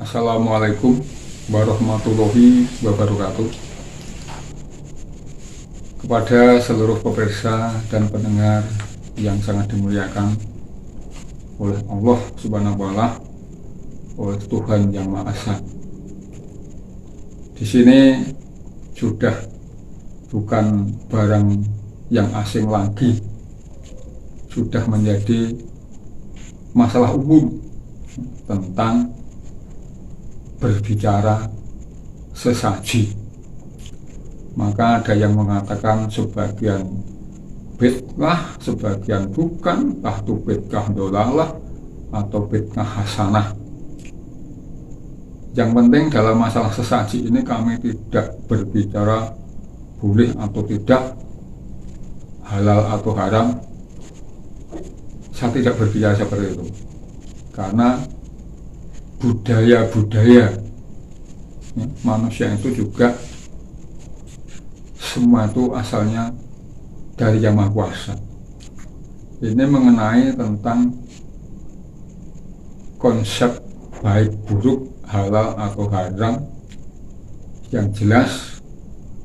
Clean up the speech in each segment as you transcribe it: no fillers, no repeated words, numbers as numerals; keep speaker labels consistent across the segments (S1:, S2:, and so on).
S1: Assalamualaikum warahmatullahi wabarakatuh. Kepada seluruh pemirsa dan pendengar yang sangat dimuliakan oleh Allah Subhanahu wa Ta'ala, oleh Tuhan Yang Maha Esa. Di sini sudah bukan barang yang asing lagi, sudah menjadi masalah umum tentang berbicara sesaji. Maka ada yang mengatakan sebagian bid'ah, sebagian bukan, entah itu bid'ah dolalah atau bid'ah hasanah. Yang penting dalam masalah sesaji ini kami tidak berbicara boleh atau tidak, halal atau haram. Saya tidak berbicara seperti itu, karena budaya-budaya manusia itu juga semua itu asalnya dari Yang Maha Kuasa. Ini mengenai tentang konsep baik buruk, halal atau haram. Yang jelas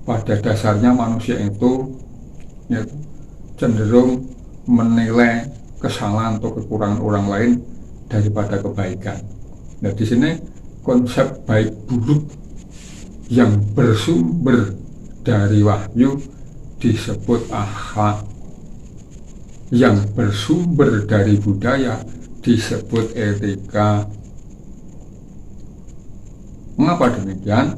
S1: pada dasarnya manusia itu cenderung menilai kesalahan atau kekurangan orang lain daripada kebaikan. Nah, di sini konsep baik buruk yang bersumber dari wahyu disebut akhlak, yang bersumber dari budaya disebut etika. Mengapa demikian?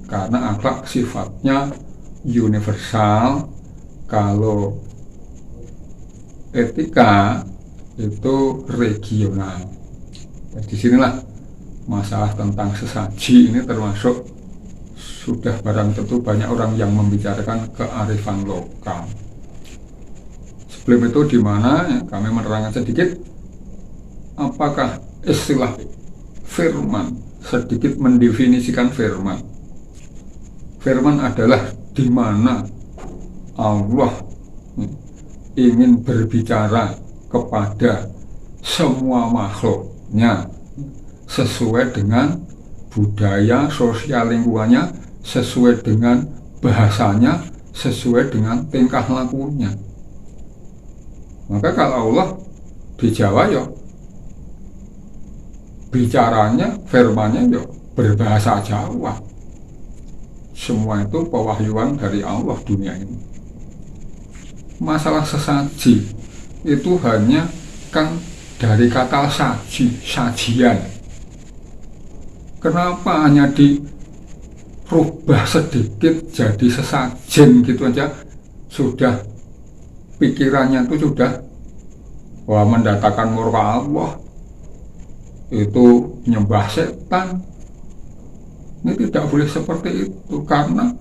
S1: Karena akhlak sifatnya universal, kalau etika itu regional. Dan disinilah masalah tentang sesaji ini termasuk sudah barang tentu banyak orang yang membicarakan kearifan lokal. Sebelum itu di mana kami menerangkan sedikit apakah istilah firman, sedikit mendefinisikan firman. Firman adalah di mana Allah ingin berbicara kepada semua makhluknya sesuai dengan budaya sosial lingkungannya, sesuai dengan bahasanya, sesuai dengan tingkah lakunya. Maka kalau Allah di Jawa ya bicaranya, firmannya ya berbahasa Jawa. Semua itu pewahyuan dari Allah dunia ini. Masalah sesaji itu hanya kan dari kata saji, sajian. Kenapa hanya dirubah sedikit jadi sesajen gitu aja, sudah pikirannya itu sudah mendatangkan murka Allah, itu menyembah setan. Ini tidak boleh seperti itu, karena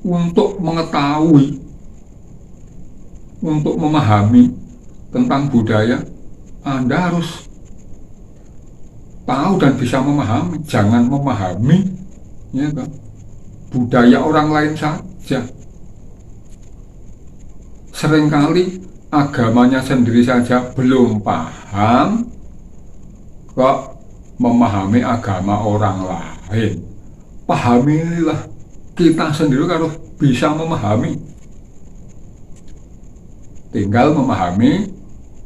S1: untuk mengetahui, untuk memahami tentang budaya, Anda harus tahu dan bisa memahami. Jangan memahami budaya orang lain saja. Seringkali agamanya sendiri saja belum paham, kok memahami agama orang lain. Pahamilah kita sendiri harus bisa memahami. Tinggal memahami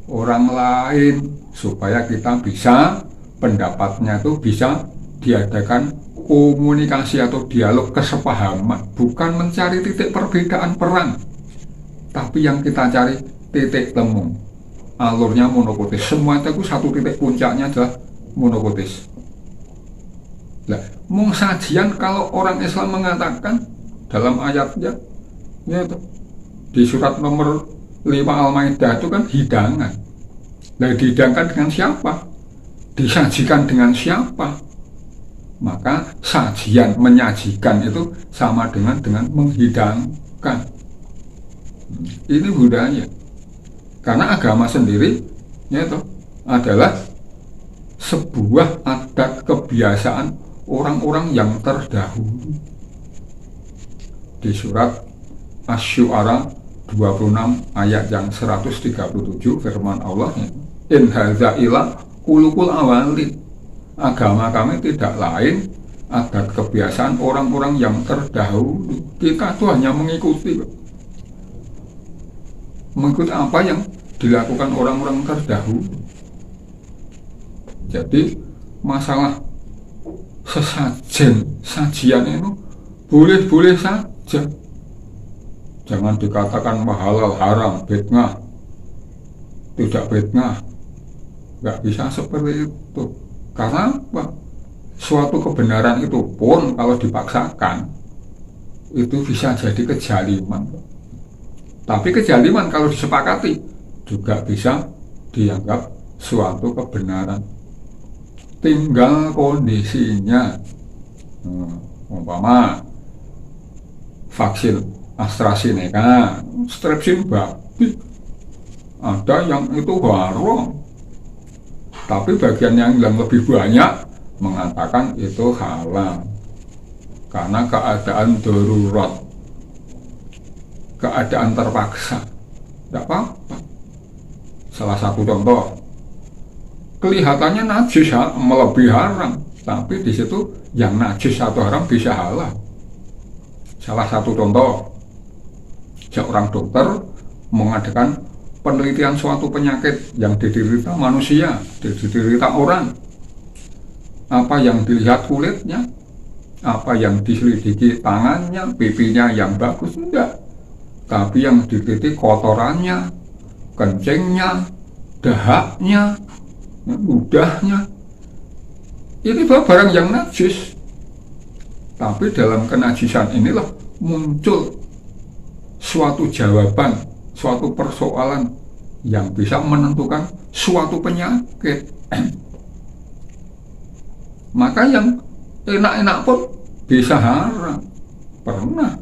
S1: orang lain supaya kita bisa, pendapatnya itu bisa diadakan komunikasi atau dialog kesepahaman, bukan mencari titik perbedaan perang, tapi yang kita cari titik temu, alurnya monokotis. Semua itu satu titik puncaknya adalah monokotis. Nah, sajian kalau orang Islam mengatakan dalam ayatnya di surat nomor 5 Al-Maidah itu kan hidangan. Nah, dihidangkan dengan siapa? Disajikan dengan siapa? Maka sajian, menyajikan itu sama dengan menghidangkan. Ini budaya. Karena agama sendiri adalah sebuah adat kebiasaan orang-orang yang terdahulu. Di surat Asy-Syu'ara 26 ayat yang 137 firman Allah, in hadza illa kulukul awalin. agama kami tidak lain adat kebiasaan orang-orang yang terdahulu. Kita tuh hanya mengikuti apa yang dilakukan orang-orang terdahulu. Jadi masalah sajian itu boleh-boleh saja, jangan dikatakan halal haram bid'ah, tidak bid'ah, nggak bisa seperti itu. Karena apa? Suatu kebenaran itu pun kalau dipaksakan itu bisa jadi kejaliman. Tapi kejaliman kalau disepakati juga bisa dianggap suatu kebenaran. Tinggal kondisinya. Umpama vaksin AstraZeneca, strepsin babi, ada yang itu haram, tapi bagian yang lebih banyak mengatakan itu halal karena keadaan darurat, keadaan terpaksa. Tidak apa-apa. Salah satu contoh, kelihatannya najis melebihi haram, tapi di situ yang najis atau haram bisa halal. Salah satu contoh, seorang dokter mengadakan penelitian suatu penyakit yang diderita manusia, diderita orang. Apa yang dilihat kulitnya, apa yang diselidiki tangannya, pipinya yang bagus, enggak. Tapi yang diteliti kotorannya, kencingnya, dahaknya, ludahnya. Ini barang yang najis. Tapi dalam kenajisan inilah muncul suatu jawaban, suatu persoalan yang bisa menentukan suatu penyakit. Maka yang enak-enak pun bisa haram. Pernah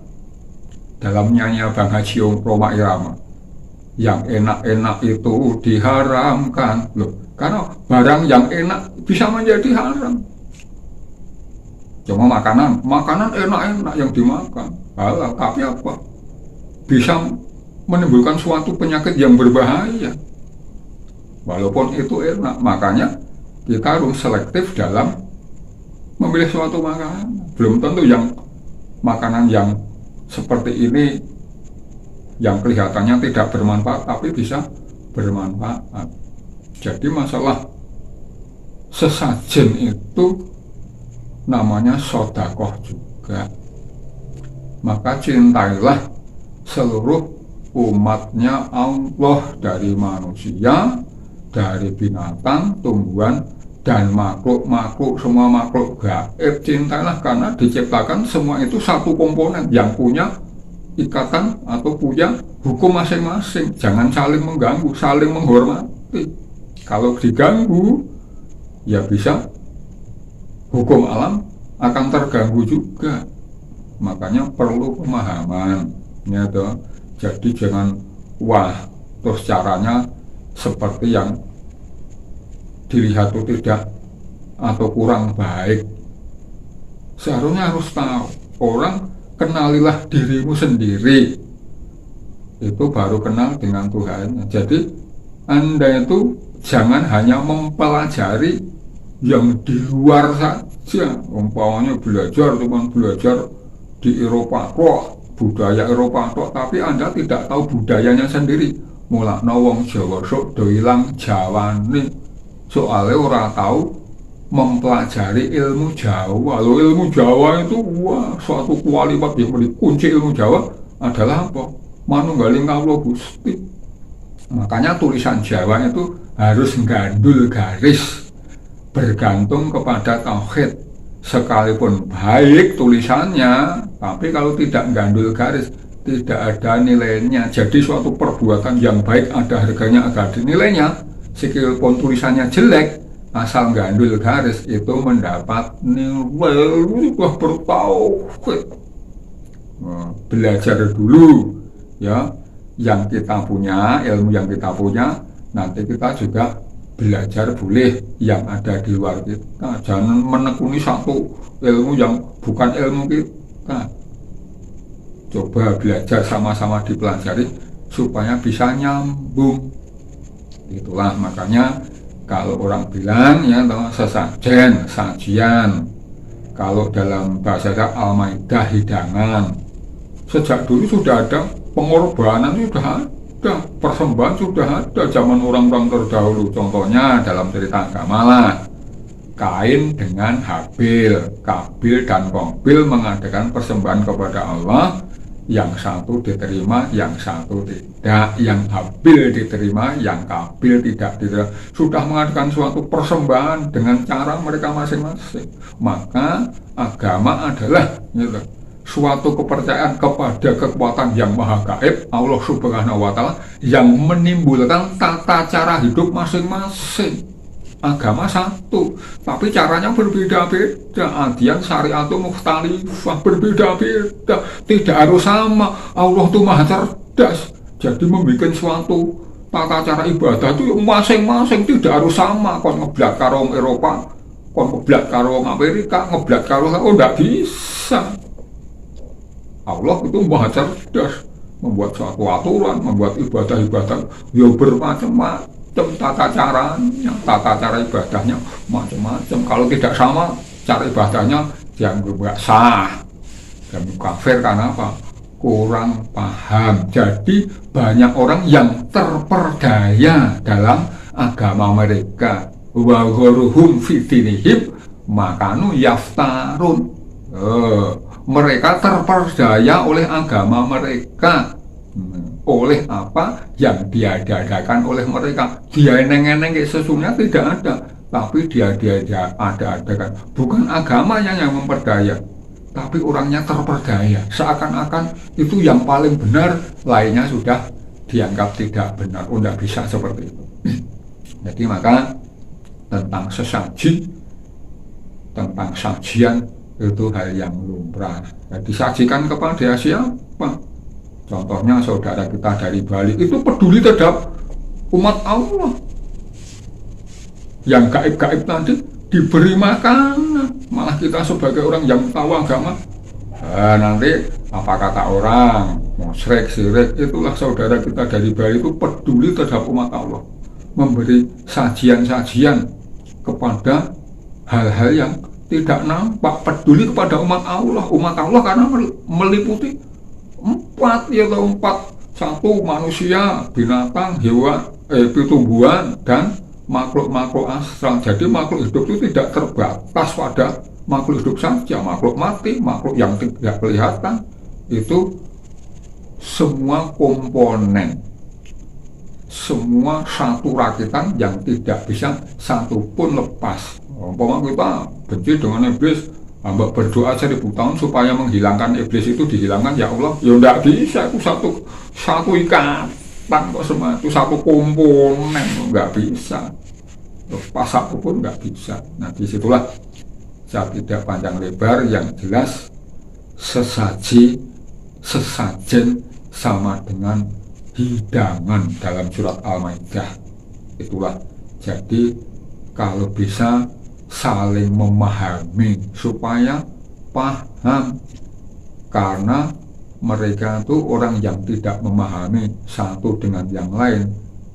S1: dalam nyanyi Bang Haji Roma Irama, yang enak-enak itu diharamkan. Loh, karena barang yang enak bisa menjadi haram. Cuma makanan enak-enak yang dimakan halal, tapi apa? Bisa menimbulkan suatu penyakit yang berbahaya. Walaupun itu enak, makanya kita harus selektif dalam memilih suatu makanan. Belum tentu yang makanan yang seperti ini yang kelihatannya tidak bermanfaat tapi bisa bermanfaat. Jadi masalah sesajen itu namanya sodakoh juga. Maka cintailah seluruh umatnya Allah, dari manusia, dari binatang, tumbuhan, dan makhluk-makhluk, semua makhluk gaib. Cintailah karena diciptakan semua itu satu komponen yang punya ikatan atau punya hukum masing-masing. Jangan saling mengganggu, saling menghormati. Kalau diganggu, ya bisa hukum alam akan terganggu juga. Makanya perlu pemahaman, ya toh. Jadi jangan terus caranya seperti yang dilihat itu tidak atau kurang baik. Seharusnya harus tahu, orang kenalilah dirimu sendiri, itu baru kenal dengan Tuhan. Jadi Anda itu jangan hanya mempelajari yang di luar saja. Umpamanya cuma belajar di Eropa kok, budaya Eropa kok, tapi Anda tidak tahu budayanya sendiri. Mulakno wong Jawa sok do ilang Jawane, soalnya orang tahu mempelajari ilmu Jawa. Lalu ilmu Jawa itu suatu kualitas yang menjadi kunci ilmu Jawa adalah apa? Manunggaling kawula Gusti. Makanya tulisan Jawa itu harus gandul garis, bergantung kepada tauhid. Sekalipun baik tulisannya, tapi kalau tidak gandul garis, tidak ada nilainya. Jadi suatu perbuatan yang baik ada harganya, ada nilainya. Sekalipun tulisannya jelek, asal gandul garis itu mendapat nilai bertauhid. Belajar dulu ya, yang kita punya, ilmu yang kita punya, nanti kita juga belajar boleh yang ada di luar kita. Jangan menekuni satu ilmu yang bukan ilmu kita. Coba belajar sama-sama dipelajari supaya bisa nyambung. Itulah makanya Kalau orang bilang ya sesajen, sajian. Kalau dalam bahasa Arab al-maidah, hidangan. Sejak dulu sudah ada pengorbanan, sudah ada persembahan, sudah ada zaman orang-orang terdahulu. Contohnya dalam cerita agama lah, Kain dengan Habil, Kabil dan Qabil mengadakan persembahan kepada Allah. Yang satu diterima, yang satu tidak. Yang Habil diterima, yang Qabil tidak diterima. Sudah mengadakan suatu persembahan dengan cara mereka masing-masing. Maka agama adalah gitu, suatu kepercayaan kepada kekuatan yang maha gaib, Allah Subhanahu wa Ta'ala, yang menimbulkan tata cara hidup masing-masing. Agama satu, tapi caranya berbeda-beda. Adian syariatu mukhtalifah, berbeda-beda, tidak harus sama. Allah itu maha cerdas, jadi membuat suatu tata cara ibadah itu masing-masing tidak harus sama. Kon ngeblat karo Eropa, kon ngeblat karo Amerika, ngeblat karo tidak bisa. Allah itu maha cerdas, membuat suatu aturan, membuat ibadah-ibadah yang bermacam-macam. Tata caranya, tata cara ibadahnya macam-macam. Kalau tidak sama cara ibadahnya, yang nggak sah dan kafir. Karena apa? Kurang paham. Jadi banyak orang yang terperdaya dalam agama mereka. Wa gharuhum fi dinihim makanu yaftarun. Mereka terperdaya oleh agama mereka. Oleh apa yang diadakan oleh mereka. Dia eneng-eneng sesungguhnya tidak ada, tapi dia ada-adakan. Bukan agamanya yang memperdaya, tapi orangnya terperdaya. Seakan-akan itu yang paling benar, lainnya sudah dianggap tidak benar. Tidak bisa seperti itu. Jadi maka tentang sesaji, tentang sajian itu hal yang lumrah. Jadi disajikan kepada siapa? Contohnya saudara kita dari Bali itu peduli terhadap umat Allah. Yang gaib-gaib tadi diberi makanan. Malah kita sebagai orang yang tahu agama, nanti apa kata orang, musyrik, syirik, itulah saudara kita dari Bali itu peduli terhadap umat Allah. Memberi sajian-sajian kepada hal-hal yang tidak nampak, peduli kepada umat Allah. Umat Allah karena meliputi empat, satu manusia, binatang, hewan, tumbuhan, dan makhluk-makhluk astral. Jadi makhluk hidup itu tidak terbatas pada makhluk hidup saja, makhluk mati, makhluk yang tidak kelihatan, itu semua komponen, semua satu rakitan yang tidak bisa satu pun lepas. Umpama kita benci dengan iblis, hamba berdoa 1000 tahun supaya menghilangkan iblis itu dihilangkan, ya Allah, ya tidak bisa. Itu satu ikatan kok, semua itu satu komponen, nggak bisa lepas satu pun, nggak bisa. Nah disitulah saya tidak panjang lebar, yang jelas sesajen sama dengan hidangan dalam surat Al-Maidah. Itulah, jadi kalau bisa saling memahami supaya paham, karena mereka itu orang yang tidak memahami satu dengan yang lain,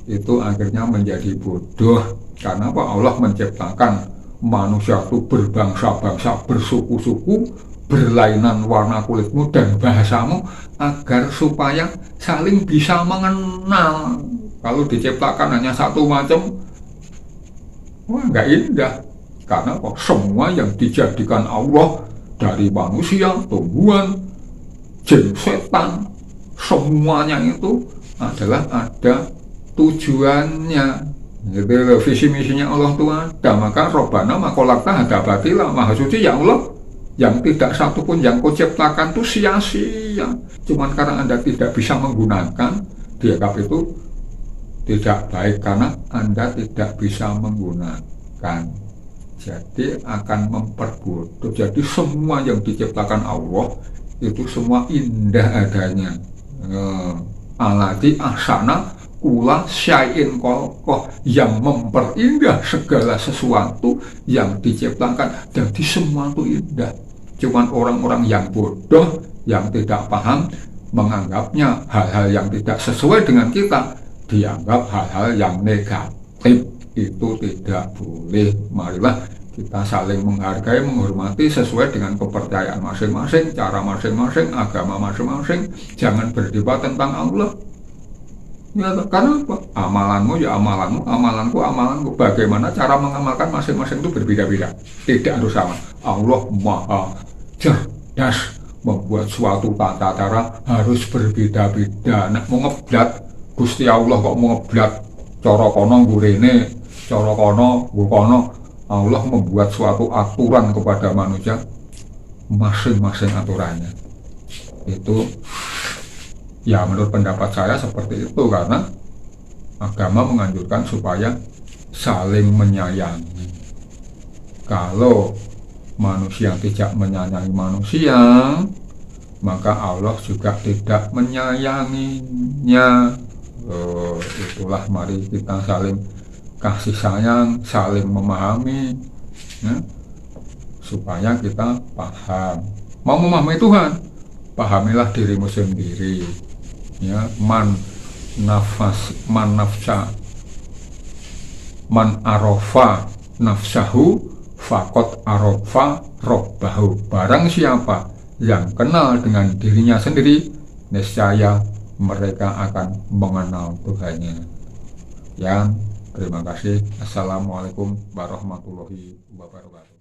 S1: itu akhirnya menjadi bodoh. Karena apa? Allah menciptakan manusia itu berbangsa-bangsa, bersuku-suku, berlainan warna kulitmu dan bahasamu, agar supaya saling bisa mengenal. Kalau diciptakan hanya satu macam, wah nggak indah. Karena kok semua yang dijadikan Allah, dari manusia, tumbuhan, jin, setan, semuanya itu adalah ada tujuannya. Jadi visi misinya Allah itu ada. Maka Robbana makolakta hada batila, maha suci ya Allah, yang tidak satu pun yang kau ciptakan itu sia-sia. Cuman karena Anda tidak bisa menggunakan, dianggap itu tidak baik karena Anda tidak bisa menggunakan. Jadi akan memperbodoh. Jadi semua yang diciptakan Allah itu semua indah adanya. Alati ahsana kula syai'in kokoh, yang memperindah segala sesuatu yang diciptakan. Jadi semua itu indah. Cuman orang-orang yang bodoh, yang tidak paham, menganggapnya hal-hal yang tidak sesuai dengan kita dianggap hal-hal yang negatif. itu tidak boleh. Marilah kita saling menghargai, menghormati sesuai dengan kepercayaan masing-masing, cara masing-masing, agama masing-masing. Jangan berdebat tentang Allah. Ya, karena apa? Amalanmu ya amalanmu, amalanku amalanku. Bagaimana cara mengamalkan masing-masing itu berbeda-beda. Tidak harus sama. Allah Maha cerdas, membuat suatu tata cara harus berbeda-beda. Nah, mau ngeblat Gusti Allah kok mau ngeblat cara kono gurene, cara kono kono. Allah membuat suatu aturan kepada manusia, masing-masing aturannya. Itu ya menurut pendapat saya seperti itu, karena agama menganjurkan supaya saling menyayangi. Kalau manusia tidak menyayangi manusia, maka Allah juga tidak menyayanginya. Itulah, mari kita saling kasih sayang, saling memahami, ya, supaya kita paham. Mau memahami Tuhan, pahamilah dirimu sendiri. Ya, man arofa nafsahu fakot arofa robbahu. Barang siapa yang kenal dengan dirinya sendiri, niscaya mereka akan mengenal Tuhannya. Ya, terima kasih. Assalamualaikum warahmatullahi wabarakatuh.